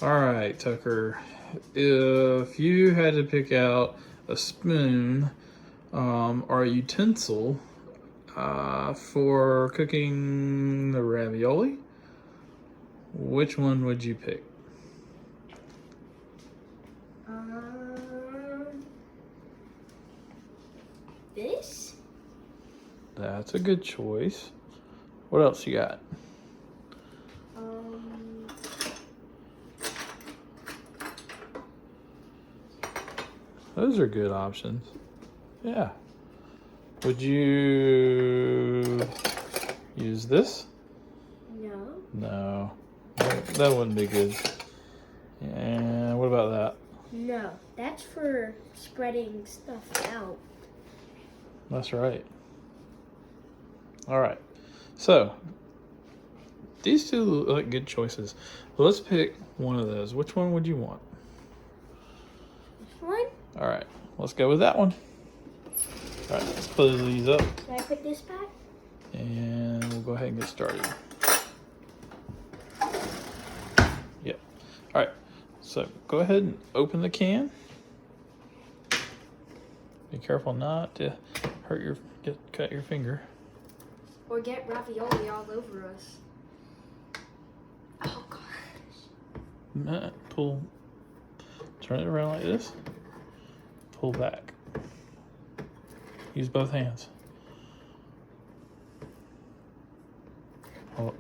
All right, Tucker. If you had to pick out a spoon or a utensil for cooking the ravioli, which one would you pick? This? That's a good choice. What else you got? Those are good options. Yeah. Would you use this? No. No. That wouldn't be good. And what about that? No, that's for spreading stuff out. That's right. All right. So, these two look like good choices. Well, let's pick one of those. Which one would you want? This one? All right. Let's go with that one. All right. Let's close these up. Can I put this back? And we'll go ahead and get started. Yep. All right. So go ahead and open the can. Be careful not to cut your finger. Or get ravioli all over us. Oh gosh. Turn it around like this. Pull back. Use both hands. Hold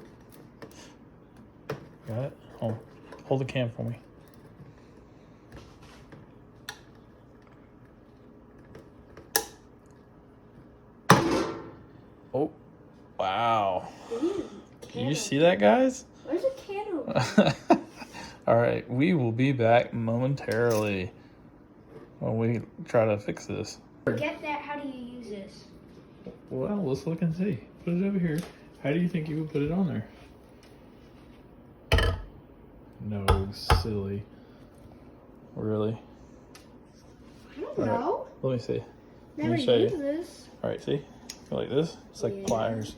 it. Hold the can for me. Oh, wow. Did you see that, guys? Where's the can opener? All right, we will be back momentarily when we try to fix this. Forget that. How do you use this? Well, let's look and see. Put it over here. How do you think you would put it on there? No, silly. Really? I don't know. Right, let me see. Never show you. used this. All right, see? Go like this. It's like pliers.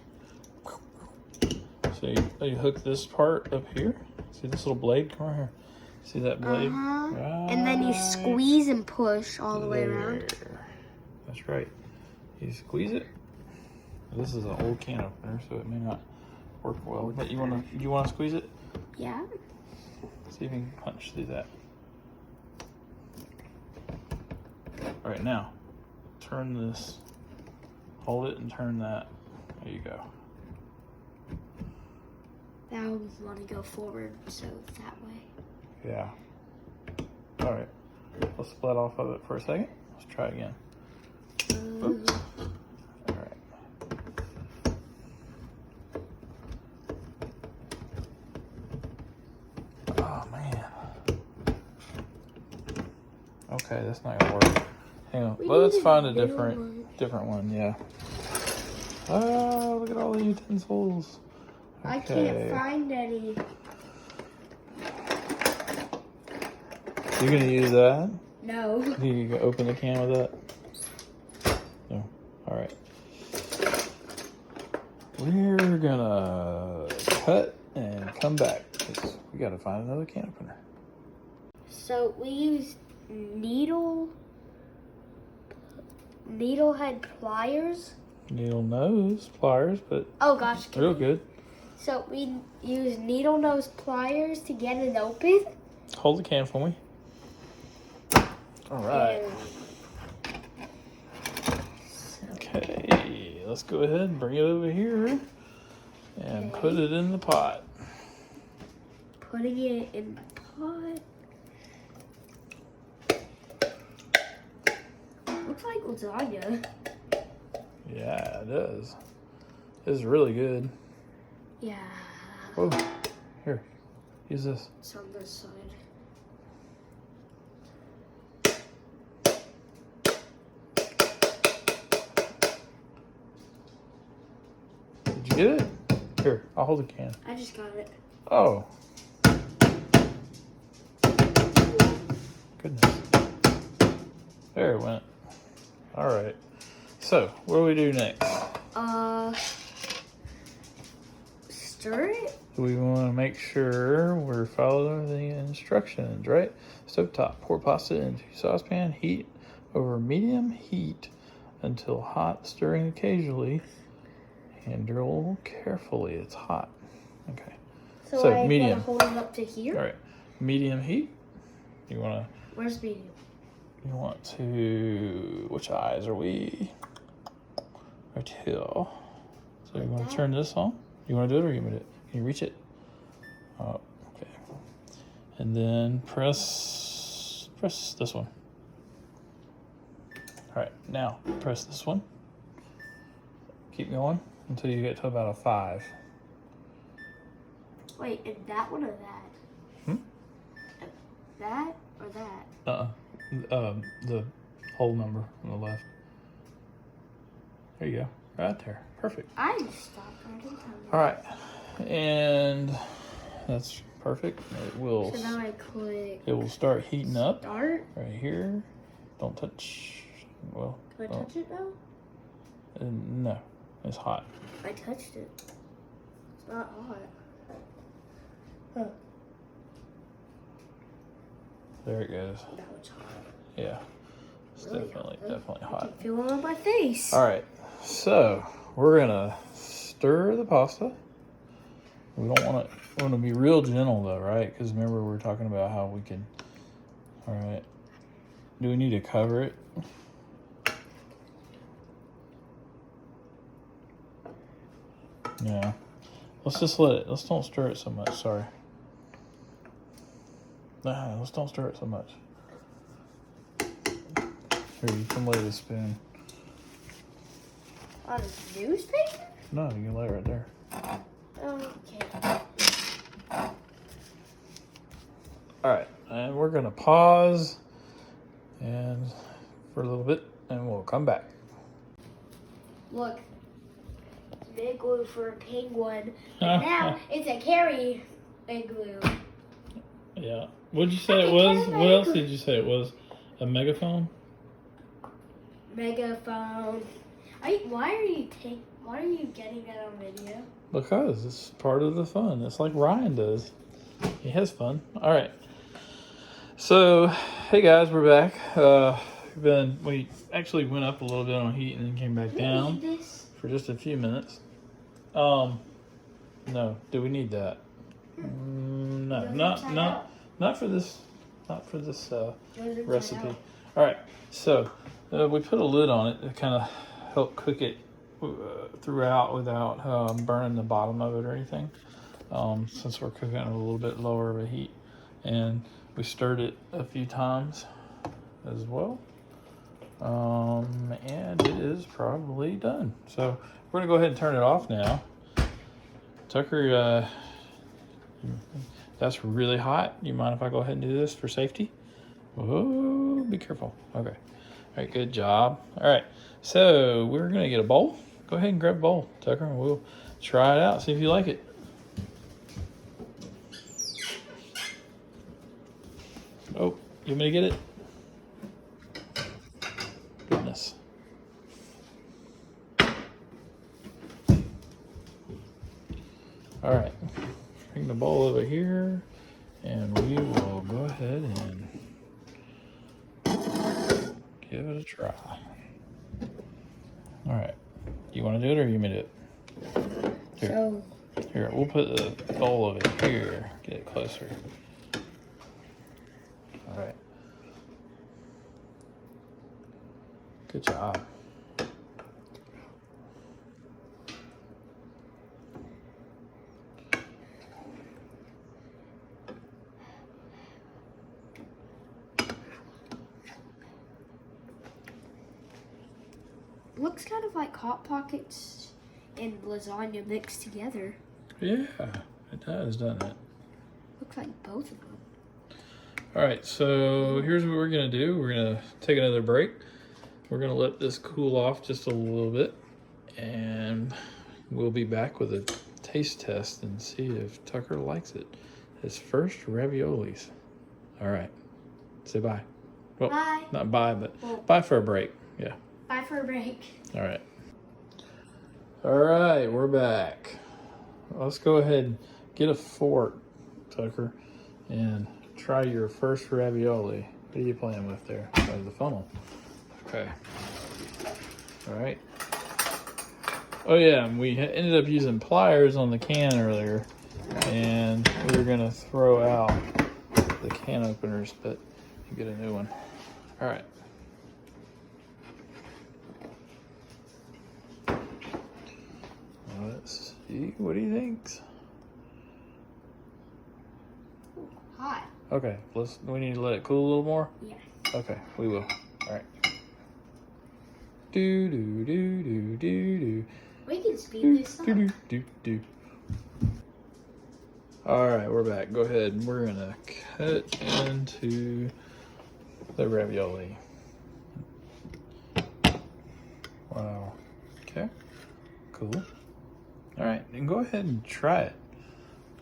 So you hook this part up here. See this little blade? Come right here. See that blade? Right And then you squeeze and push all the way around. That's right. You squeeze it. This is an old can opener, so it may not work well. But you wanna squeeze it? Yeah. See if you can punch through that. All right, now turn this. Hold it and turn that. There you go. Now we want to go forward, so that way. Yeah. All right. Let's split off of it for a second. Let's try again. Oops. All right. Oh man. Okay, that's not gonna work. Hang on. Well, let's find a different one. Yeah. Oh, look at all the utensils. Okay. I can't find any. You're gonna use that? No. You can open the can with that? No. All right. We're gonna cut and come back because we gotta find another can opener. So we use needlehead pliers. Needle nose pliers, but Oh gosh. real good. So we use needle nose pliers to get it open. Hold the can for me. All right. Okay, let's go ahead and bring it over here and put it in the pot. Putting it in the pot. Looks like lasagna. Yeah, it does. It's really good. Yeah. Oh, here, use this. It's on this side. Did you get it? Here, I'll hold the can. I just got it. Oh. Goodness. There it went. All right. So, what do we do next? Stir it. So we want to make sure we're following the instructions, right? Stovetop, pour pasta into saucepan, heat over medium heat until hot, stirring occasionally. Handle carefully, it's hot. Okay. So I medium. want to hold it up to here? All right. Medium heat. You want to... Where's medium? You want to... Which eyes are we? Right here. So you want to turn this on? You want to do it or you want to do it? Can you reach it? Oh, okay. And then press this one. All right, now press this one. Keep going until you get to about a 5. Wait, and that one or that? That or that? The whole number on the left. There you go. Right there. Perfect. I just stopped. I didn't tell you. All right. And that's perfect. It will. So now I click. It will start heating up. Start. Right here. Don't touch. Well. Do I touch it now? No, it's hot. I touched it. It's not hot. Huh. There it goes. Now it's hot. Yeah. It's Really definitely I hot. can feel it on my face. All right. So we're gonna stir the pasta. We don't want it. We want to be real gentle though, right? Because remember we were talking about how we can. All right. Do we need to cover it? Yeah. Let's just let it. Let's don't stir it so much. Sorry. Nah, let's don't stir it so much. Here, you can lay the spoon. On a newspaper? No, you can lay it right there. Okay. All right, and we're gonna pause and for a little bit, and we'll come back. Look, big glue for a penguin. And now it's a carry igloo. Yeah. What'd you say it was? What else did you say it was? A megaphone? Megaphone. Why are you getting that on video? Because it's part of the fun. It's like Ryan does. He has fun. All right. So, hey guys, we're back. We actually went up a little bit on heat and then came back down for just a few minutes. No, do we need that? No, not for this. Not for this recipe. All right. So we put a lid on it to kind of help cook it throughout without burning the bottom of it or anything. Since we're cooking at a little bit lower of a heat, and we stirred it a few times as well. And it is probably done. So we're gonna go ahead and turn it off now. Tucker, that's really hot. You mind if I go ahead and do this for safety? Oh, be careful. Okay. All right, good job. All right, so we're gonna get a bowl. Go ahead and grab a bowl, Tucker, and we'll try it out, see if you like it. Oh, you want me to get it? Goodness. All right, bring the bowl over here, and we will go ahead and give it a try. All right, you want to do it or you want me to do it? Here, here, we'll put the bowl over here, get it closer. All right. Good job. Looks kind of like Hot Pockets and lasagna mixed together. Yeah, it does, doesn't it? Looks like both of them. All right, so here's what we're gonna do. We're gonna take another break. We're gonna let this cool off just a little bit, and we'll be back with a taste test and see if Tucker likes it. His first raviolis. All right, say bye. Well, Bye. not bye, but bye for a break. Yeah. Bye for a break. All right. All right, we're back. Let's go ahead and get a fork, Tucker, and try your first ravioli. What are you playing with there? Oh, the funnel. Okay. All right. Oh yeah, and we ended up using pliers on the can earlier, and we were gonna throw out the can openers, but you get a new one. All right. Let's see. What do you think? Hot. Okay, we need to let it cool a little more? Yeah. Okay, we will. All right. Do do do do do do. We can speed this up. Do do do. All right, we're back. Go ahead. We're gonna cut into the ravioli. Wow. Okay. Cool. All right, and go ahead and try it.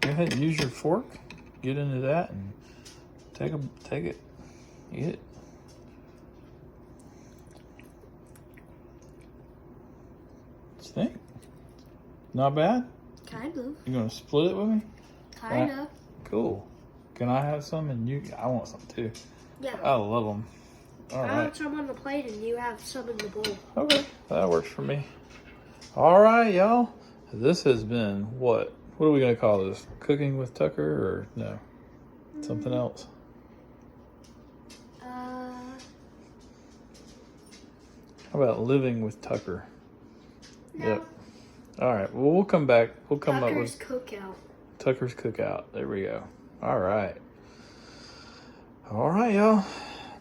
Go ahead and use your fork. Get into that and take it. Eat it. Think? Not bad? Kind of. You gonna split it with me? Kind of. Cool. Can I have some and you? I want some too. Yeah. I love them. All I right. have some on the plate and you have some in the bowl. Okay, that works for me. All right, y'all. This has been what? What are we gonna call this? Cooking with Tucker or no? Something else? How about living with Tucker? No. Yep. All right. Well, we'll come back. We'll come up with Cookout. Tucker's Cookout. There we go. All right. All right, y'all.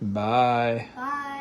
Bye. Bye.